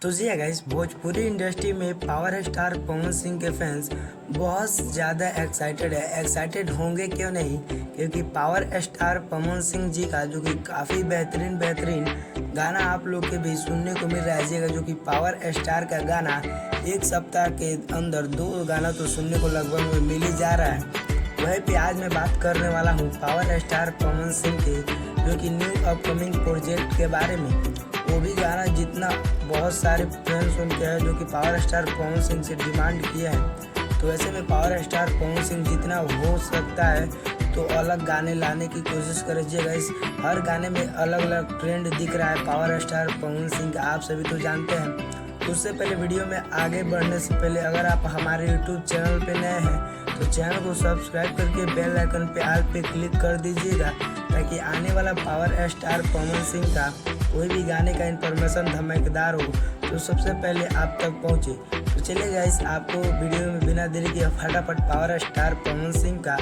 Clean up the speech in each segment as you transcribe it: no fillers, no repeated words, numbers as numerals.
तो जी guys, Bhojpuri industry में power star Pawan Singh के फैंस बहुत ज़्यादा एक्साइटेड है। एक्साइटेड होंगे क्यों नहीं, क्योंकि पावर स्टार पवन सिंह जी का जो कि काफ़ी बेहतरीन गाना आप लोग के भी सुनने को मिल रहा है। जो कि पावर स्टार का गाना एक सप्ताह के अंदर 2 गाना तो सुनने को लगभग मिल ही जा रहा है। वहीं पे आज मैं बात करने वाला हूँ पावर स्टार पवन सिंह के जो कि न्यू अपकमिंग प्रोजेक्ट के बारे में। वो भी गाना जितना बहुत सारे फैंस उनके हैं जो कि पावर स्टार पवन सिंह से डिमांड किए हैं। तो ऐसे में पावर स्टार पवन सिंह जितना हो सकता है तो अलग गाने लाने की कोशिश करिएगा। इस हर गाने में अलग अलग ट्रेंड दिख रहा है पावर स्टार पवन सिंह का, आप सभी तो जानते हैं। उससे पहले वीडियो में आगे बढ़ने से पहले अगर आप हमारे यूट्यूब चैनल पे नए हैं तो चैनल को सब्सक्राइब करके बेल आइकन पे ऑल पे क्लिक कर दीजिएगा, ताकि आने वाला पावर स्टार पवन सिंह का कोई भी गाने का इन्फॉर्मेशन धमाकेदार हो तो सबसे पहले आप तक पहुंचे। तो चलिए गाइस, आपको वीडियो में बिना देरी के फटाफट पावर स्टार पवन सिंह का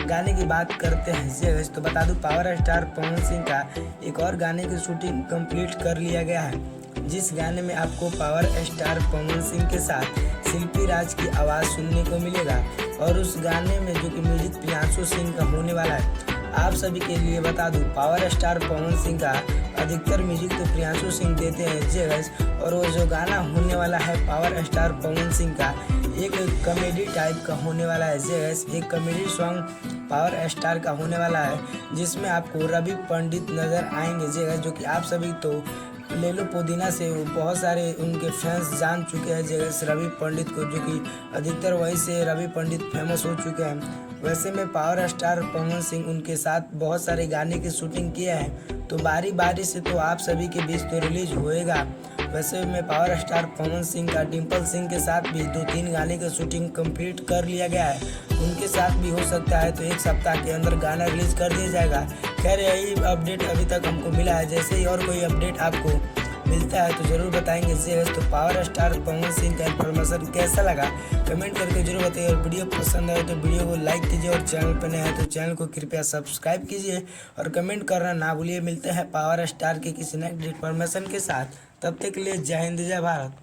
गाने की बात करते हैं। जी गाइस, तो बता दूं पावर स्टार पवन सिंह का एक और गाने की शूटिंग कंप्लीट कर लिया गया है, जिस गाने में आपको पावर स्टार पवन सिंह के साथ शिल्पी राज की आवाज़ सुनने को मिलेगा। और उस गाने में जो कि म्यूजिक प्रियांशु सिंह का होने वाला है। आप सभी के लिए बता दूं पावर स्टार पवन सिंह का अधिकतर म्यूजिक तो प्रियांशु सिंह देते हैं। जी गाइस, और वो जो गाना होने वाला है पावर स्टार पवन सिंह का एक कॉमेडी टाइप का होने वाला है। जी गाइस, एक कॉमेडी सॉन्ग पावर स्टार का होने वाला है, जिसमें आपको रवि पंडित नज़र आएंगे। जी गाइस, जो कि आप सभी तो ले लो पुदीना से बहुत सारे उनके फैंस जान चुके हैं। जैसे रवि पंडित को, जो कि अधिकतर वहीं से रवि पंडित फेमस हो चुके हैं। वैसे में पावर स्टार पवन सिंह उनके साथ बहुत सारे गाने की शूटिंग किए हैं, तो बारी बारी से तो आप सभी के बीच तो रिलीज होएगा। वैसे में पावर स्टार पवन सिंह का डिम्पल सिंह के साथ भी 2-3 गाने की शूटिंग कंप्लीट कर लिया गया है। उनके साथ भी हो सकता है तो एक सप्ताह के अंदर गाना रिलीज कर दिया जाएगा। खैर, यही अपडेट अभी तक हमको मिला है। जैसे ही और कोई अपडेट आपको मिलता है तो ज़रूर बताएंगे। तो पावर स्टार पवन सिंह का इन्फॉर्मेशन कैसा लगा कमेंट करके जरूर बताइए। और वीडियो पसंद आए तो वीडियो को लाइक कीजिए, और चैनल पर नए हैं तो चैनल को कृपया सब्सक्राइब कीजिए और कमेंट करना ना भूलिए। मिलते हैं पावर स्टार के किसी नेक्स्ट इन्फॉर्मेशन के साथ, तब तक के लिए जय हिंद जय भारत।